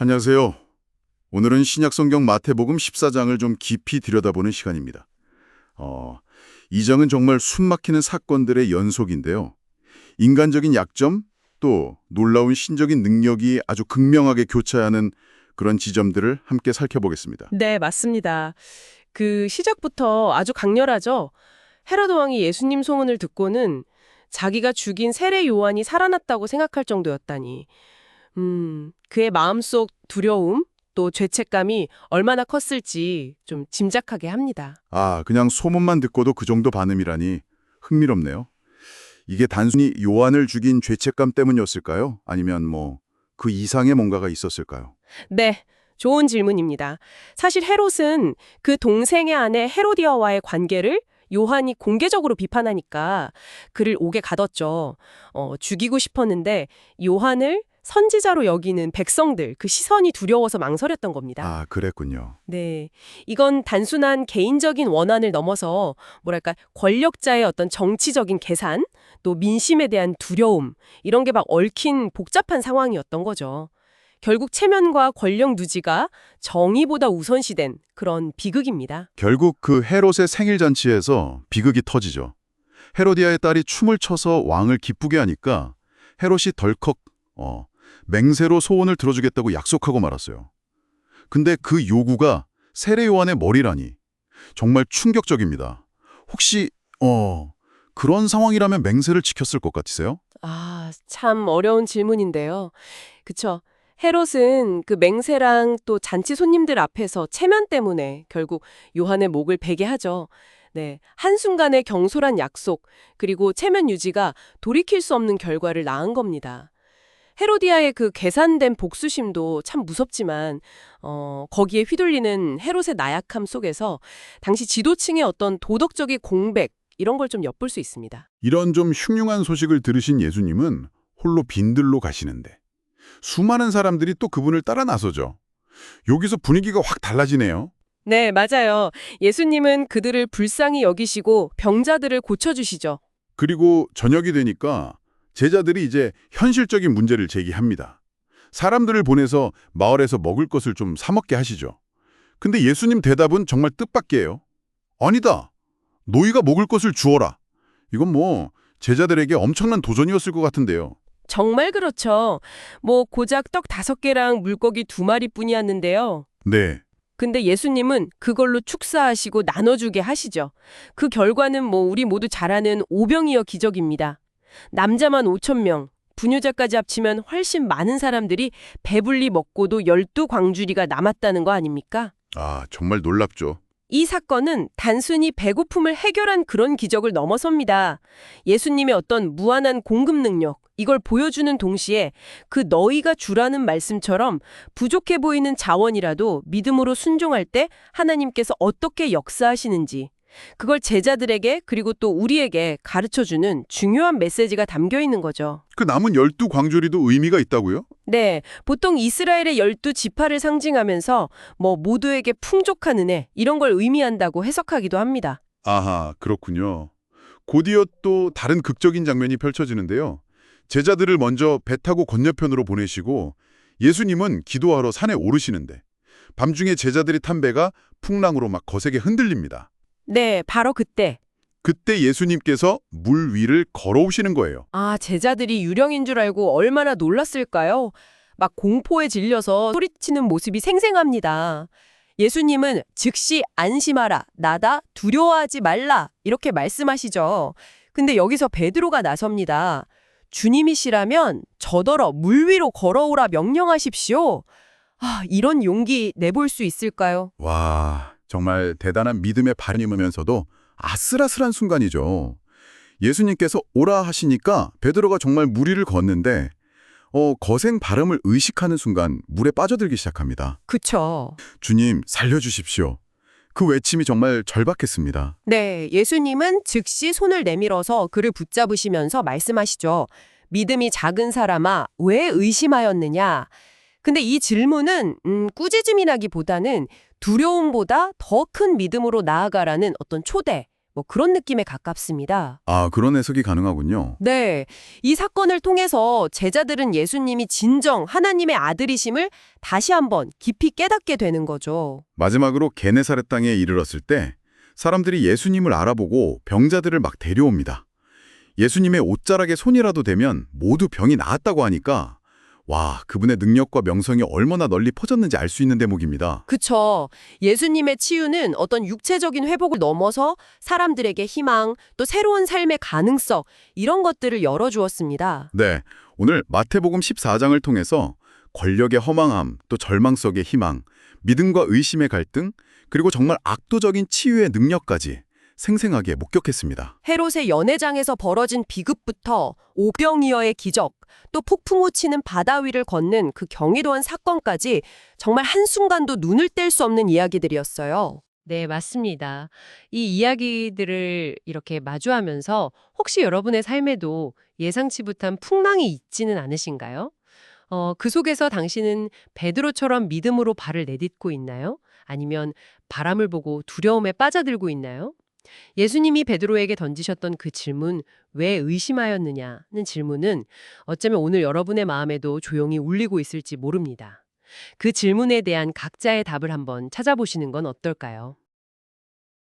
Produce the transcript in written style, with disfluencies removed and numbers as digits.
안녕하세요. 오늘은 신약성경 마태복음 14장을 좀 깊이 들여다보는 시간입니다. 이 장은 정말 숨막히는 사건들의 연속인데요. 인간적인 약점, 또 놀라운 신적인 능력이 아주 극명하게 교차하는 그런 지점들을 함께 살펴보겠습니다. 네, 맞습니다. 그 시작부터 아주 강렬하죠. 헤로드 왕이 예수님 소문을 듣고는 자기가 죽인 세례 요한이 살아났다고 생각할 정도였다니. 그의 마음속 두려움, 또 죄책감이 얼마나 컸을지 좀 짐작하게 합니다. 그냥 소문만 듣고도 그 정도 반응이라니 흥미롭네요. 이게 단순히 요한을 죽인 죄책감 때문이었을까요? 아니면 그 이상의 뭔가가 있었을까요? 네, 좋은 질문입니다. 사실 헤롯은 그 동생의 아내 헤로디아와의 관계를 요한이 공개적으로 비판하니까 그를 옥에 가뒀죠. 죽이고 싶었는데 요한을 선지자로 여기는 백성들, 그 시선이 두려워서 망설였던 겁니다. 그랬군요. 네. 이건 단순한 개인적인 원한을 넘어서 뭐랄까 권력자의 어떤 정치적인 계산, 또 민심에 대한 두려움, 이런 게 막 얽힌 복잡한 상황이었던 거죠. 결국 체면과 권력 누지가 정의보다 우선시된 그런 비극입니다. 결국 그 헤롯의 생일 잔치에서 비극이 터지죠. 헤로디아의 딸이 춤을 춰서 왕을 기쁘게 하니까 헤롯이 덜컥 맹세로 소원을 들어주겠다고 약속하고 말았어요. 근데 그 요구가 세례 요한의 머리라니 정말 충격적입니다. 혹시 그런 상황이라면 맹세를 지켰을 것 같으세요? 참 어려운 질문인데요. 그쵸. 헤롯은 그 맹세랑 또 잔치 손님들 앞에서 체면 때문에 결국 요한의 목을 베게 하죠. 네. 한순간의 경솔한 약속, 그리고 체면 유지가 돌이킬 수 없는 결과를 낳은 겁니다. 헤로디아의 그 계산된 복수심도 참 무섭지만 거기에 휘둘리는 헤롯의 나약함 속에서 당시 지도층의 어떤 도덕적인 공백 이런 걸 좀 엿볼 수 있습니다. 이런 좀 흉흉한 소식을 들으신 예수님은 홀로 빈들로 가시는데 수많은 사람들이 또 그분을 따라 나서죠. 여기서 분위기가 확 달라지네요. 네, 맞아요. 예수님은 그들을 불쌍히 여기시고 병자들을 고쳐주시죠. 그리고 저녁이 되니까 제자들이 이제 현실적인 문제를 제기합니다. 사람들을 보내서 마을에서 먹을 것을 좀 사 먹게 하시죠. 근데 예수님 대답은 정말 뜻밖이에요. 아니다. 너희가 먹을 것을 주어라. 이건 제자들에게 엄청난 도전이었을 것 같은데요. 정말 그렇죠. 고작 떡 5개랑 물고기 2마리뿐이었는데요. 네. 근데 예수님은 그걸로 축사하시고 나눠주게 하시죠. 그 결과는 우리 모두 잘 아는 오병이어 기적입니다. 남자만 5,000명, 부녀자까지 합치면 훨씬 많은 사람들이 배불리 먹고도 12광주리가 남았다는 거 아닙니까? 정말 놀랍죠. 이 사건은 단순히 배고픔을 해결한 그런 기적을 넘어섭니다. 예수님의 어떤 무한한 공급 능력, 이걸 보여주는 동시에 그 너희가 주라는 말씀처럼 부족해 보이는 자원이라도 믿음으로 순종할 때 하나님께서 어떻게 역사하시는지, 그걸 제자들에게 그리고 또 우리에게 가르쳐주는 중요한 메시지가 담겨 있는 거죠. 그 남은 12광주리도 의미가 있다고요? 네, 보통 이스라엘의 12지파를 상징하면서 모두에게 풍족한 은혜 이런 걸 의미한다고 해석하기도 합니다. 그렇군요. 곧이어 또 다른 극적인 장면이 펼쳐지는데요. 제자들을 먼저 배 타고 건너편으로 보내시고 예수님은 기도하러 산에 오르시는데 밤중에 제자들이 탄 배가 풍랑으로 막 거세게 흔들립니다. 네, 바로 그때. 그때 예수님께서 물 위를 걸어오시는 거예요. 제자들이 유령인 줄 알고 얼마나 놀랐을까요? 막 공포에 질려서 소리치는 모습이 생생합니다. 예수님은 즉시 안심하라, 나다, 두려워하지 말라 이렇게 말씀하시죠. 근데 여기서 베드로가 나섭니다. 주님이시라면 저더러 물 위로 걸어오라 명령하십시오. 이런 용기 내볼 수 있을까요? 와, 정말 대단한 믿음의 발현이면서도 아슬아슬한 순간이죠. 예수님께서 오라 하시니까 베드로가 정말 물 위를 걷는데 거센 바람을 의식하는 순간 물에 빠져들기 시작합니다. 그쵸. 주님, 살려주십시오. 그 외침이 정말 절박했습니다. 네, 예수님은 즉시 손을 내밀어서 그를 붙잡으시면서 말씀하시죠. 믿음이 작은 사람아, 왜 의심하였느냐? 근데 이 질문은 꾸짖음이라기보다는 두려움보다 더 큰 믿음으로 나아가라는 어떤 초대, 뭐 그런 느낌에 가깝습니다. 아, 그런 해석이 가능하군요. 네, 이 사건을 통해서 제자들은 예수님이 진정 하나님의 아들이심을 다시 한번 깊이 깨닫게 되는 거죠. 마지막으로 게네사렛 땅에 이르렀을 때 사람들이 예수님을 알아보고 병자들을 막 데려옵니다. 예수님의 옷자락에 손이라도 대면 모두 병이 나았다고 하니까 와, 그분의 능력과 명성이 얼마나 널리 퍼졌는지 알 수 있는 대목입니다. 그쵸. 예수님의 치유는 어떤 육체적인 회복을 넘어서 사람들에게 희망, 또 새로운 삶의 가능성, 이런 것들을 열어주었습니다. 네, 오늘 마태복음 14장을 통해서 권력의 허망함, 또 절망 속의 희망, 믿음과 의심의 갈등, 그리고 정말 압도적인 치유의 능력까지 생생하게 목격했습니다. 헤롯의 연회장에서 벌어진 비극부터 오병이어의 기적, 또 폭풍우 치는 바다 위를 걷는 그 경이로운 사건까지 정말 한순간도 눈을 뗄 수 없는 이야기들이었어요. 네, 맞습니다. 이 이야기들을 이렇게 마주하면서 혹시 여러분의 삶에도 예상치 못한 풍랑이 있지는 않으신가요? 그 속에서 당신은 베드로처럼 믿음으로 발을 내딛고 있나요? 아니면 바람을 보고 두려움에 빠져들고 있나요? 예수님이 베드로에게 던지셨던 그 질문, 왜 의심하였느냐는 질문은 어쩌면 오늘 여러분의 마음에도 조용히 울리고 있을지 모릅니다. 그 질문에 대한 각자의 답을 한번 찾아보시는 건 어떨까요?